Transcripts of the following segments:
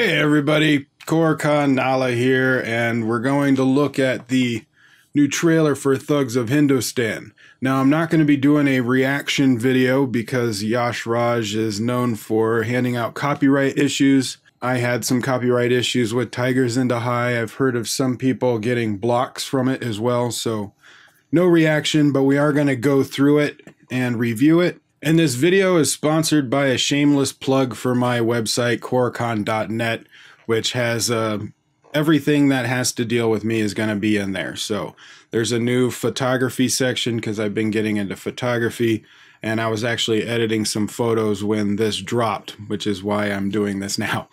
Hey everybody, Koricon here, and we're going to look at the new trailer for Thugs of Hindostan. Now, I'm not going to be doing a reaction video because Yash Raj is known for handing out copyright issues. I had some copyright issues with Tigers into High. I've heard of some people getting blocks from it as well, so no reaction, but we are going to go through it and review it. And this video is sponsored by a shameless plug for my website, Koricon.net, which has everything that has to deal with me is going to be in there. So there's a new photography section because I've been getting into photography, and I was actually editing some photos when this dropped, which is why I'm doing this now.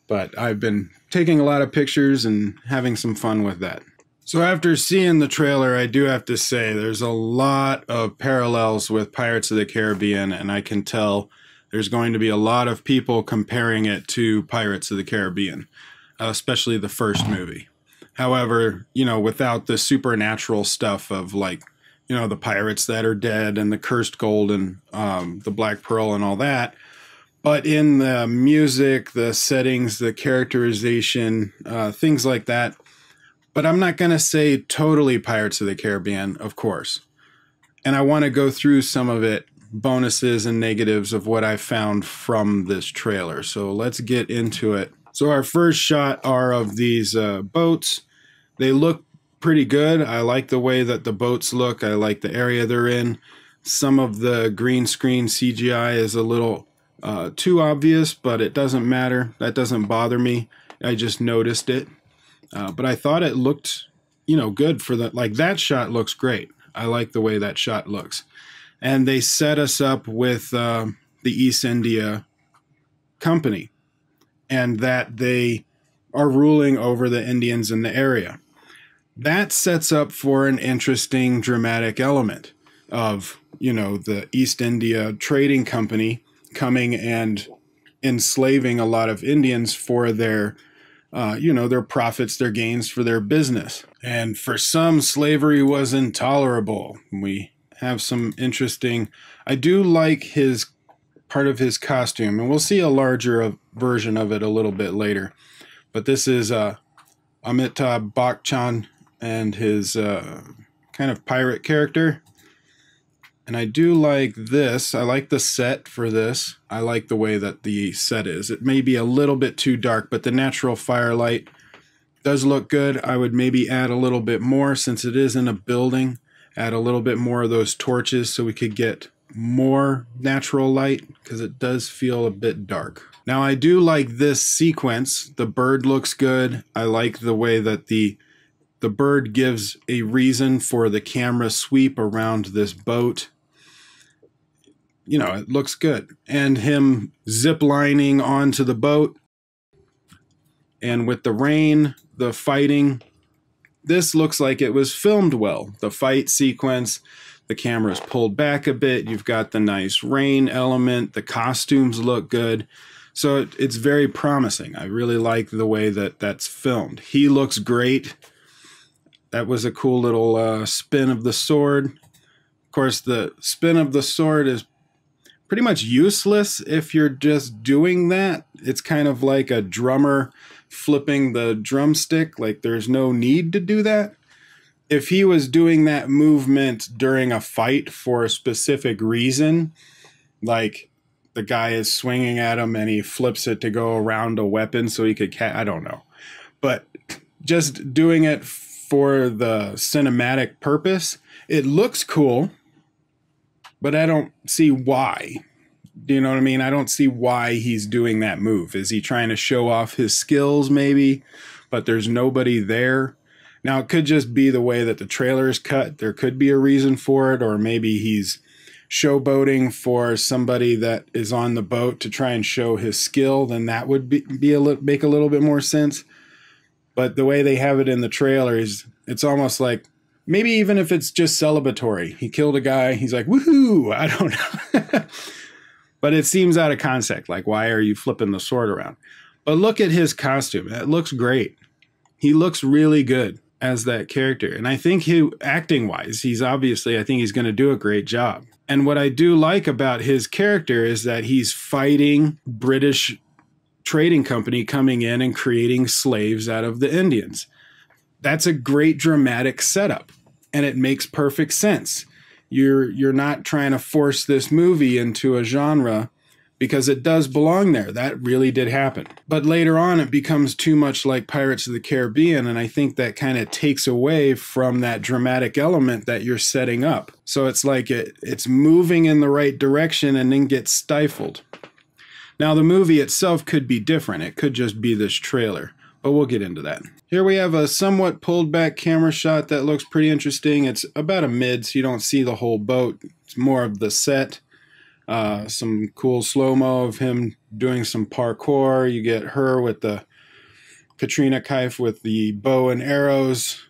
But I've been taking a lot of pictures and having some fun with that. So after seeing the trailer, I do have to say there's a lot of parallels with Pirates of the Caribbean, and I can tell there's going to be a lot of people comparing it to Pirates of the Caribbean, especially the first movie. However, you know, without the supernatural stuff of, like, you know, the pirates that are dead and the cursed gold and the Black Pearl and all that. But in the music, the settings, the characterization, things like that. But I'm not going to say totally Pirates of the Caribbean, of course. And I want to go through some of it, bonuses and negatives of what I found from this trailer. So let's get into it. So our first shot are of these boats. They look pretty good. I like the way that the boats look. I like the area they're in. Some of the green screen CGI is a little too obvious, but it doesn't matter. That doesn't bother me. I just noticed it. But I thought it looked, you know, good for the, like, that shot looks great. I like the way that shot looks. And they set us up with the East India Company and that they are ruling over the Indians in the area. That sets up for an interesting dramatic element of, you know, the East India Trading Company coming and enslaving a lot of Indians for their you know, their profits, their gains for their business. And for some, slavery was intolerable. We have some interesting, I do like his part of his costume, and we'll see a larger version of it a little bit later. But this is Amitabh Bachchan and his kind of pirate character. And I do like this. I like the set for this. I like the way that the set is. It may be a little bit too dark, but the natural firelight does look good. I would maybe add a little bit more since it is in a building. Add a little bit more of those torches so we could get more natural light because it does feel a bit dark. Now I do like this sequence. The bird looks good. I like the way that the bird gives a reason for the camera sweep around this boat. You know, it looks good. And him zip-lining onto the boat. And with the rain, the fighting, this looks like it was filmed well. The fight sequence, the camera's pulled back a bit. You've got the nice rain element. The costumes look good. So it's very promising. I really like the way that that's filmed. He looks great. That was a cool little spin of the sword. Of course, the spin of the sword is pretty much useless if you're just doing that. It's kind of like a drummer flipping the drumstick. Like, there's no need to do that. If he was doing that movement during a fight for a specific reason, like the guy is swinging at him and he flips it to go around a weapon so he could I don't know. But just doing it for the cinematic purpose, it looks cool. But I don't see why. Do you know what I mean? I don't see why he's doing that move. Is he trying to show off his skills maybe? But there's nobody there. Now, it could just be the way that the trailer is cut. There could be a reason for it. Or maybe he's showboating for somebody that is on the boat to try and show his skill. Then that would make a little bit more sense. But the way they have it in the trailer is, it's almost like, maybe even if it's just celebratory. He killed a guy. He's like, woohoo! I don't know. But it seems out of context. Like, why are you flipping the sword around? But look at his costume. It looks great. He looks really good as that character. And I think acting-wise, I think he's going to do a great job. And what I do like about his character is that he's fighting British trading company coming in and creating slaves out of the Indians. That's a great dramatic setup, and it makes perfect sense. You're not trying to force this movie into a genre, because it does belong there. That really did happen. But later on, it becomes too much like Pirates of the Caribbean, and I think that kind of takes away from that dramatic element that you're setting up. So it's like it's moving in the right direction and then gets stifled. Now, the movie itself could be different. It could just be this trailer, but we'll get into that. Here we have a somewhat pulled back camera shot that looks pretty interesting. It's about a mid, so you don't see the whole boat. It's more of the set. Some cool slow-mo of him doing some parkour. You get her with the Katrina Kaif with the bow and arrows.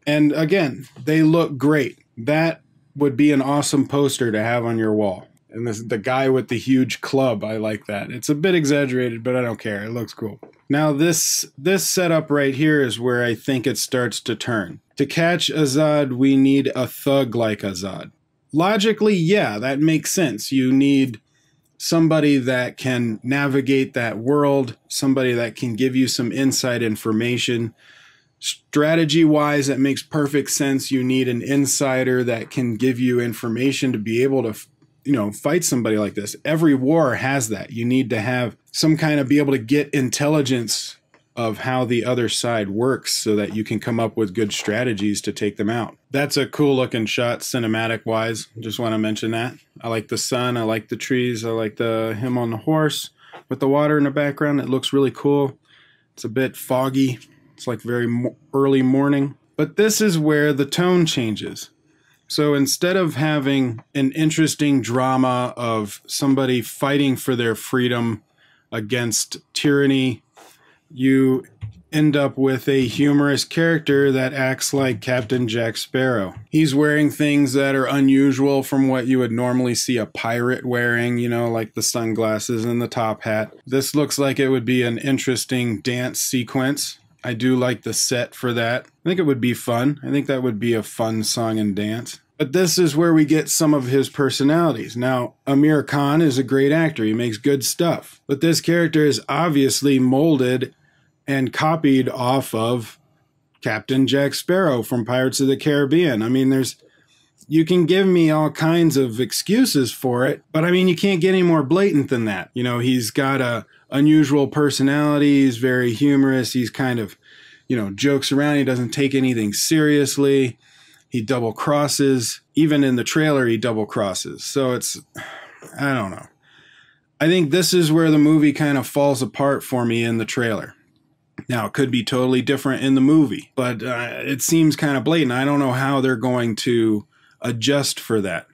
And again, they look great. That would be an awesome poster to have on your wall. And this, the guy with the huge club, I like that. It's a bit exaggerated, but I don't care. It looks cool. Now this setup right here is where I think it starts to turn. To catch Azad, we need a thug like Azad. Logically, yeah, that makes sense. You need somebody that can navigate that world, somebody that can give you some inside information. Strategy-wise, that makes perfect sense. You need an insider that can give you information to be able to, you know, fight somebody like this. Every war has that. You need to have some kind of be able to get intelligence of how the other side works so that you can come up with good strategies to take them out. That's a cool looking shot cinematic wise. Just want to mention that. I like the sun, I like the trees, I like him on the horse with the water in the background. It looks really cool. It's a bit foggy. It's like very early morning. But this is where the tone changes. So instead of having an interesting drama of somebody fighting for their freedom against tyranny, you end up with a humorous character that acts like Captain Jack Sparrow. He's wearing things that are unusual from what you would normally see a pirate wearing, you know, like the sunglasses and the top hat. This looks like it would be an interesting dance sequence. I do like the set for that. I think it would be fun. I think that would be a fun song and dance. But this is where we get some of his personalities. Now, Aamir Khan is a great actor. He makes good stuff. But this character is obviously molded and copied off of Captain Jack Sparrow from Pirates of the Caribbean. I mean, you can give me all kinds of excuses for it, but I mean, you can't get any more blatant than that. You know, he's got a unusual personality. He's very humorous. He's kind of, you know, jokes around. He doesn't take anything seriously. He double crosses. Even in the trailer, he double crosses. So it's, I don't know. I think this is where the movie kind of falls apart for me in the trailer. Now, it could be totally different in the movie, but it seems kind of blatant. I don't know how they're going to adjust for that.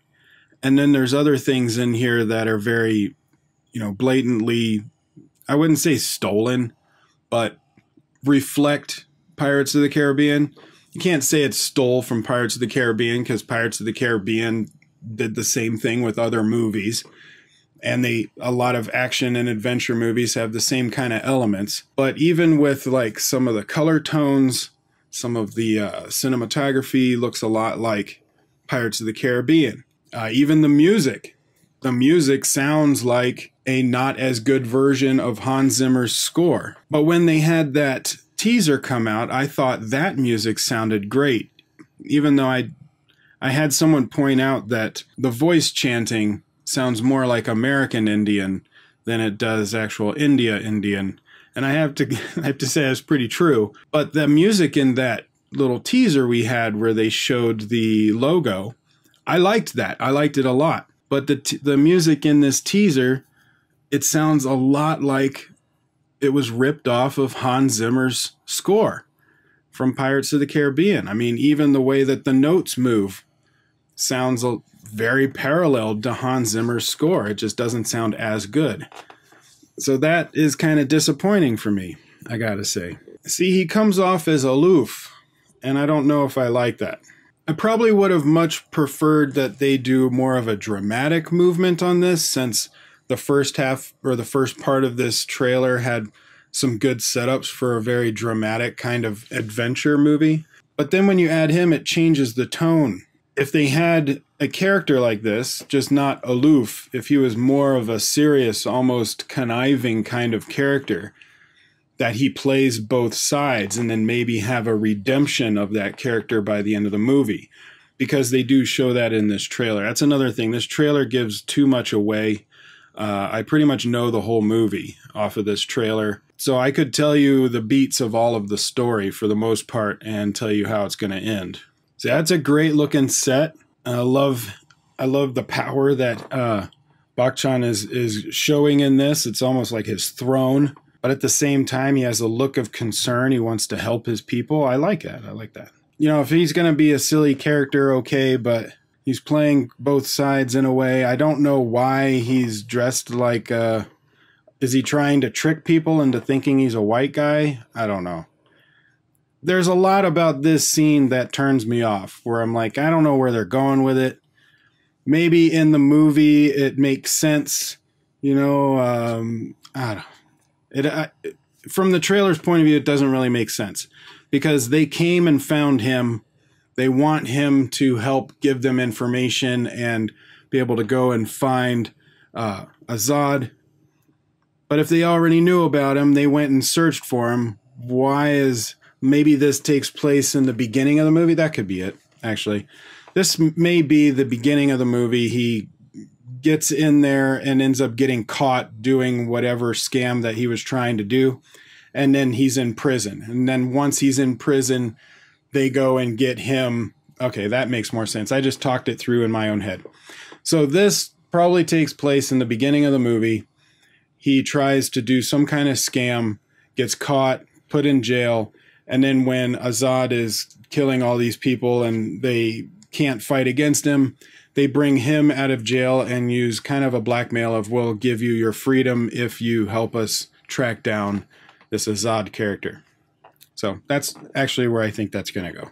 And then there's other things in here that are very, you know, blatantly, I wouldn't say stolen, but reflect Pirates of the Caribbean. You can't say it stole from Pirates of the Caribbean because Pirates of the Caribbean did the same thing with other movies. And a lot of action and adventure movies have the same kind of elements. But even with like some of the color tones, some of the cinematography looks a lot like Pirates of the Caribbean. Even the music sounds like a not as good version of Hans Zimmer's score. But when they had that teaser come out, I thought that music sounded great. Even though I had someone point out that the voice chanting sounds more like American Indian than it does actual India Indian. And I have to say that's pretty true. But the music in that little teaser we had where they showed the logo, I liked that. I liked it a lot. But the music in this teaser, it sounds a lot like it was ripped off of Hans Zimmer's score from Pirates of the Caribbean. I mean, even the way that the notes move sounds very paralleled to Hans Zimmer's score. It just doesn't sound as good. So that is kind of disappointing for me, I gotta say. See, he comes off as aloof, and I don't know if I like that. I probably would have much preferred that they do more of a dramatic movement on this, since the first half or the first part of this trailer had some good setups for a very dramatic kind of adventure movie. But then when you add him, it changes the tone. if they had a character like this, just not aloof, if he was more of a serious, almost conniving kind of character, that he plays both sides and then maybe have a redemption of that character by the end of the movie, because they do show that in this trailer. That's another thing. This trailer gives too much away. I pretty much know the whole movie off of this trailer. So I could tell you the beats of all of the story for the most part and tell you how it's going to end. So that's a great looking set. I love the power that Bachchan is showing in this. It's almost like his throne. But at the same time, he has a look of concern. He wants to help his people. I like that. I like that. You know, if he's going to be a silly character, okay, but he's playing both sides in a way. I don't know why he's dressed like... is he trying to trick people into thinking he's a white guy? I don't know. There's a lot about this scene that turns me off, where I'm like, I don't know where they're going with it. Maybe in the movie it makes sense. You know, I don't from the trailer's point of view, it doesn't really make sense, because they came and found him. They want him to help give them information and be able to go and find Azad. But if they already knew about him, they went and searched for him. Maybe this takes place in the beginning of the movie? That could be it, actually. This may be the beginning of the movie. He gets in there and ends up getting caught doing whatever scam that he was trying to do. And then he's in prison. And then once he's in prison, they go and get him. Okay, that makes more sense. I just talked it through in my own head. So this probably takes place in the beginning of the movie. He tries to do some kind of scam, gets caught, put in jail. And then when Azad is killing all these people and they can't fight against him, they bring him out of jail and use kind of a blackmail of, we'll give you your freedom if you help us track down this Azad character. So that's actually where I think that's going to go.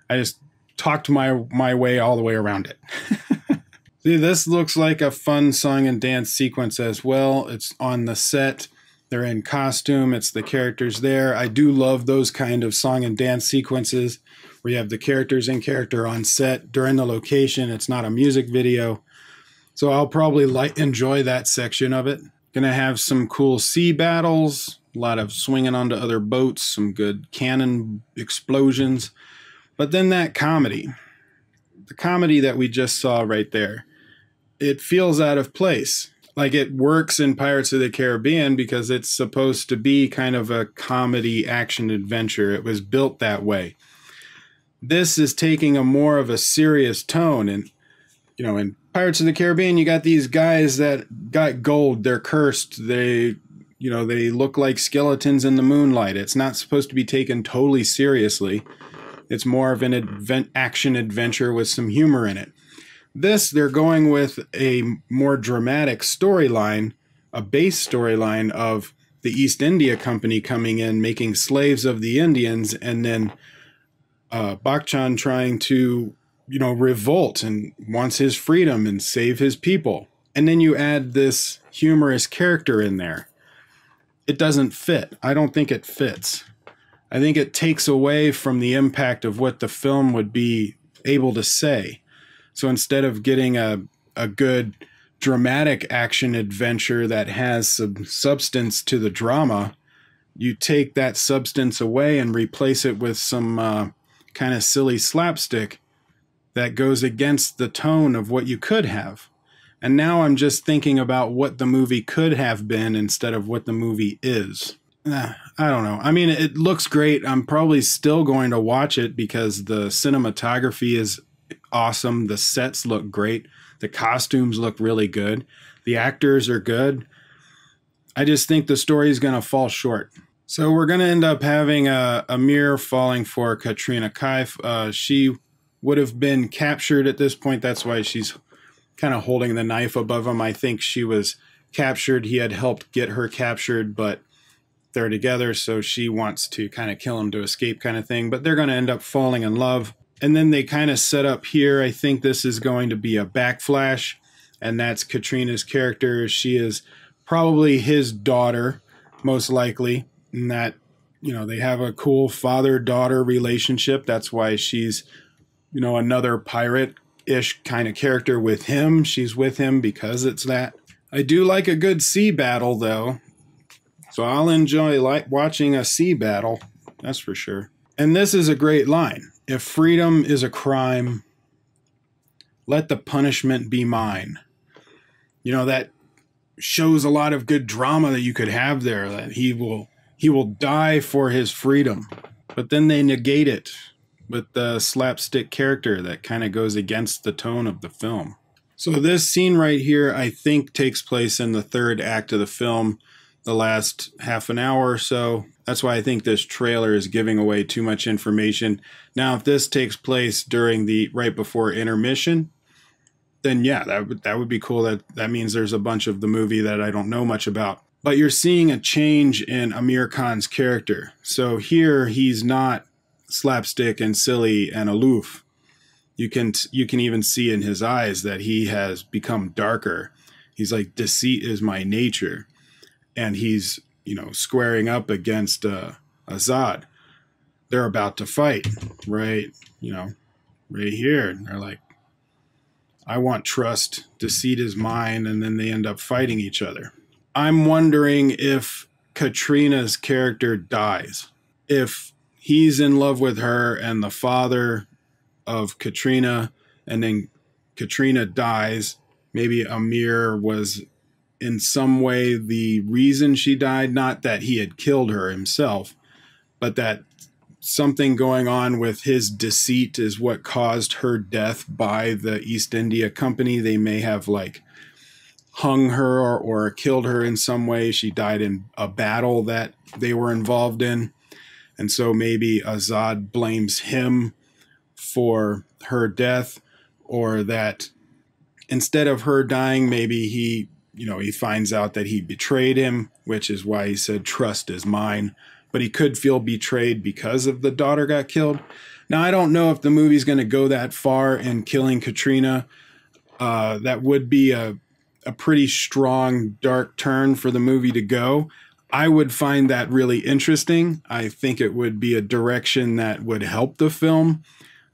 I just talked my way all the way around it. See, this looks like a fun song and dance sequence as well. It's on the set. They're in costume. It's the characters there. I do love those kind of song and dance sequences where you have the characters in character on set during the location. It's not a music video. So I'll probably enjoy that section of it. Gonna have some cool sea battles, a lot of swinging onto other boats, some good cannon explosions. But then that comedy, the comedy that we just saw right there, it feels out of place. Like it works in Pirates of the Caribbean because it's supposed to be kind of a comedy action adventure. It was built that way. This is taking a more of a serious tone. And, you know, in Pirates of the Caribbean, you got these guys that got gold. They're cursed. They look like skeletons in the moonlight. It's not supposed to be taken totally seriously. It's more of an action adventure with some humor in it. This, they're going with a more dramatic storyline, a base storyline of the East India Company coming in, making slaves of the Indians, and then Bachchan trying to, revolt and wants his freedom and save his people. And then you add this humorous character in there. It doesn't fit. I don't think it fits. I think it takes away from the impact of what the film would be able to say. So instead of getting a good dramatic action adventure that has some substance to the drama, you take that substance away and replace it with some kind of silly slapstick that goes against the tone of what you could have. And now I'm just thinking about what the movie could have been instead of what the movie is. I don't know. I mean, it looks great. I'm probably still going to watch it because the cinematography is awesome. The sets look great. The costumes look really good. The actors are good. I just think the story is going to fall short. So we're going to end up having Aamir falling for Katrina Kaif. She would have been captured at this point. That's why she's kind of holding the knife above him. I think she was captured. He had helped get her captured, but they're together, so she wants to kind of kill him to escape kind of thing. But they're going to end up falling in love. And then they kind of set up here, I think this is going to be a backflash, and that's Katrina's character. She is probably his daughter, most likely, and that, they have a cool father-daughter relationship. That's why she's you know, another pirate-ish kind of character with him. She's with him because it's that. I do like a good sea battle, though. So I'll enjoy watching a sea battle, that's for sure. And this is a great line. If freedom is a crime, let the punishment be mine. You know, that shows a lot of good drama that you could have there, that he will die for his freedom. But then they negate it with the slapstick character that kind of goes against the tone of the film. So this scene right here, I think, takes place in the third act of the film, the last half an hour or so. That's why I think this trailer is giving away too much information. Now, if this takes place during the right before intermission, then yeah, that would be cool. That means there's a bunch of the movie that I don't know much about. But you're seeing a change in Aamir Khan's character. So here he's not slapstick and silly and aloof. You can even see in his eyes that he has become darker. He's like, deceit is my nature. And he's, you know, squaring up against Azad. They're about to fight, right? You know, right here. And they're like, I want trust, deceit is mine, and then they end up fighting each other. I'm wondering if Katrina's character dies. If he's in love with her and the father of Katrina, and then Katrina dies, maybe Aamir was in some way the reason she died, not that he had killed her himself, but that something going on with his deceit is what caused her death by the East India Company. They may have like hung her or killed her in some way. She died in a battle that they were involved in. And so maybe Azad blames him for her death, or that instead of her dying, maybe he finds out that he betrayed him, which is why he said trust is mine. But he could feel betrayed because of the daughter got killed. Now, I don't know if the movie's going to go that far in killing Katrina. That would be a pretty strong, dark turn for the movie to go. I would find that really interesting. I think it would be a direction that would help the film,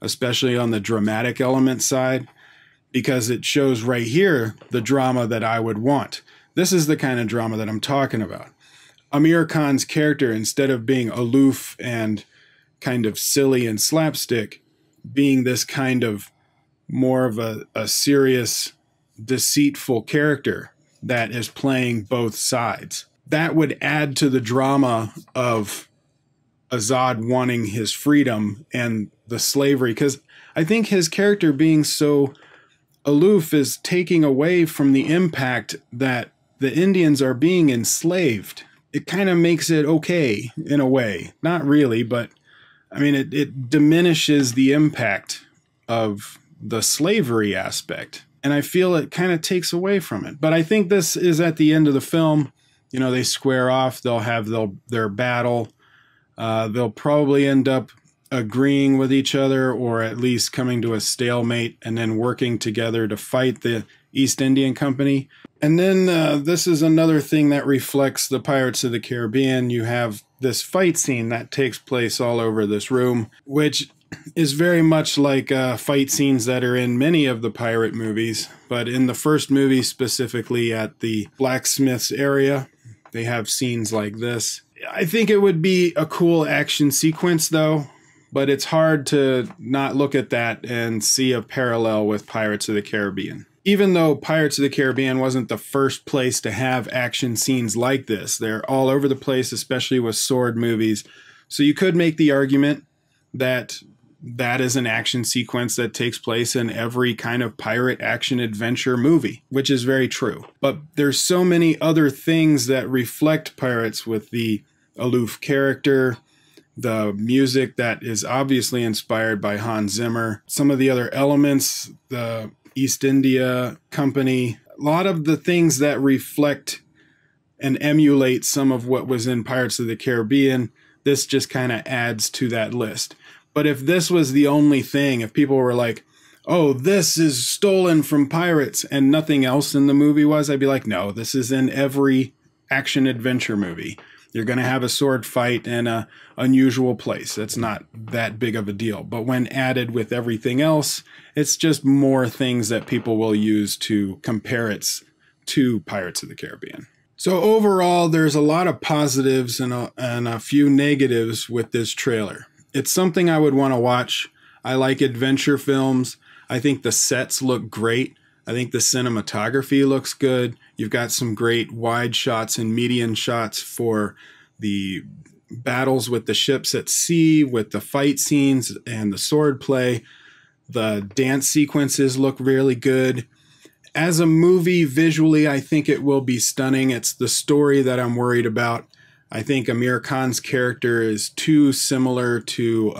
especially on the dramatic element side, because it shows right here the drama that I would want. This is the kind of drama that I'm talking about. Aamir Khan's character, instead of being aloof and kind of silly and slapstick, being this kind of more of a serious, deceitful character that is playing both sides. That would add to the drama of Azad wanting his freedom and the slavery, because I think his character being so aloof is taking away from the impact that the Indians are being enslaved. It kind of makes it okay in a way. Not really, but I mean, it diminishes the impact of the slavery aspect. And I feel it kind of takes away from it. But I think this is at the end of the film. You know, they square off. They'll have their battle. They'll probably end up agreeing with each other, or at least coming to a stalemate and then working together to fight the East Indian Company. And then this is another thing that reflects the Pirates of the Caribbean. You have this fight scene that takes place all over this room, which is very much like fight scenes that are in many of the pirate movies. But in the first movie, specifically at the blacksmith's area, they have scenes like this. I think it would be a cool action sequence, though. But it's hard to not look at that and see a parallel with Pirates of the Caribbean. Even though Pirates of the Caribbean wasn't the first place to have action scenes like this, they're all over the place, especially with sword movies. So you could make the argument that that is an action sequence that takes place in every kind of pirate action adventure movie, which is very true. But there's so many other things that reflect pirates, with the aloof character, the music that is obviously inspired by Hans Zimmer, some of the other elements, the East India Company, a lot of the things that reflect and emulate some of what was in Pirates of the Caribbean. This just kind of adds to that list. But if this was the only thing, if people were like, oh, this is stolen from Pirates and nothing else in the movie was, I'd be like, no, this is in every action adventure movie. You're going to have a sword fight in an unusual place. That's not that big of a deal. But when added with everything else, it's just more things that people will use to compare it to Pirates of the Caribbean. So overall, there's a lot of positives and a few negatives with this trailer. It's something I would want to watch. I like adventure films. I think the sets look great. I think the cinematography looks good. You've got some great wide shots and median shots for the battles with the ships at sea, with the fight scenes and the sword play. The dance sequences look really good. As a movie, visually, I think it will be stunning. It's the story that I'm worried about. I think Aamir Khan's character is too similar to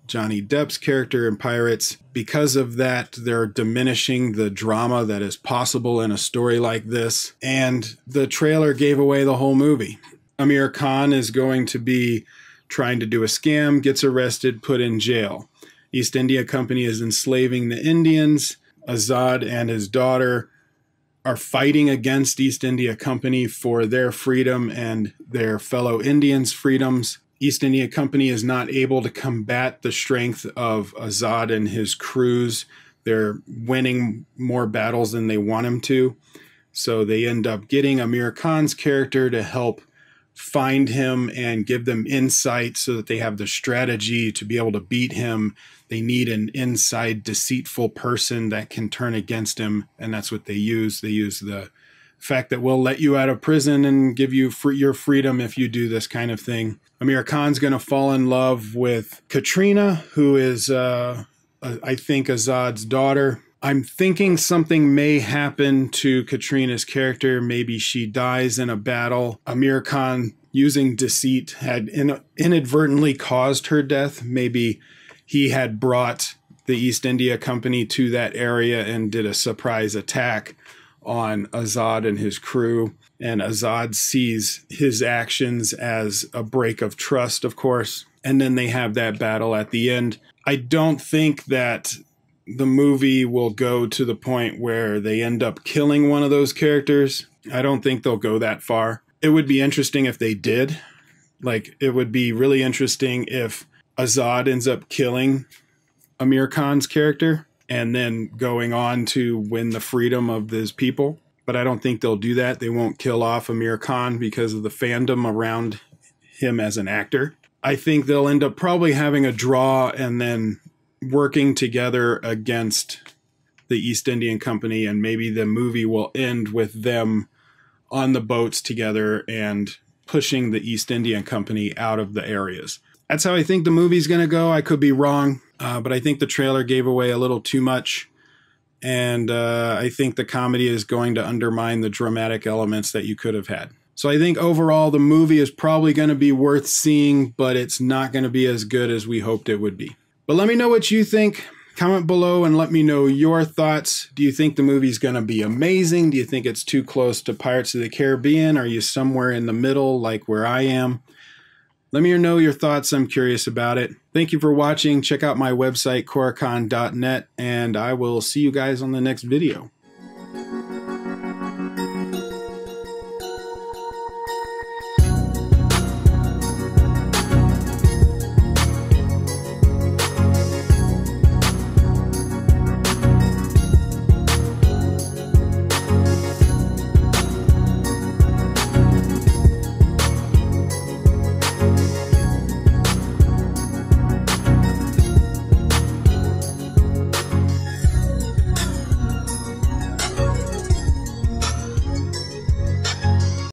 Johnny Depp's character in Pirates. Because of that, they're diminishing the drama that is possible in a story like this. And the trailer gave away the whole movie. Aamir Khan is going to be trying to do a scam, gets arrested, put in jail. East India Company is enslaving the Indians. Azad and his daughter are fighting against East India Company for their freedom and their fellow Indians' freedoms. East India Company is not able to combat the strength of Azad and his crews. They're winning more battles than they want him to. So they end up getting Aamir Khan's character to help find him and give them insight so that they have the strategy to be able to beat him. They need an inside deceitful person that can turn against him, and that's what they use. They use the fact that we'll let you out of prison and give you your freedom if you do this kind of thing. Aamir Khan's going to fall in love with Katrina, who is, I think, Azad's daughter. I'm thinking something may happen to Katrina's character. Maybe she dies in a battle. Aamir Khan, using deceit, had inadvertently caused her death. Maybe he had brought the East India Company to that area and did a surprise attack on Azad and his crew. And Azad sees his actions as a break of trust, of course. And then they have that battle at the end. I don't think that the movie will go to the point where they end up killing one of those characters. I don't think they'll go that far. It would be interesting if they did. Like, it would be really interesting if Azad ends up killing Aamir Khan's character and then going on to win the freedom of his people. But I don't think they'll do that. They won't kill off Aamir Khan because of the fandom around him as an actor. I think they'll end up probably having a draw and then working together against the East Indian Company, and maybe the movie will end with them on the boats together and pushing the East Indian Company out of the areas. That's how I think the movie's going to go. I could be wrong, but I think the trailer gave away a little too much, and I think the comedy is going to undermine the dramatic elements that you could have had. So I think overall the movie is probably going to be worth seeing, but it's not going to be as good as we hoped it would be. But let me know what you think. Comment below and let me know your thoughts. Do you think the movie's going to be amazing? Do you think it's too close to Pirates of the Caribbean? Are you somewhere in the middle like where I am? Let me know your thoughts. I'm curious about it. Thank you for watching. Check out my website, Koricon.net, and I will see you guys on the next video.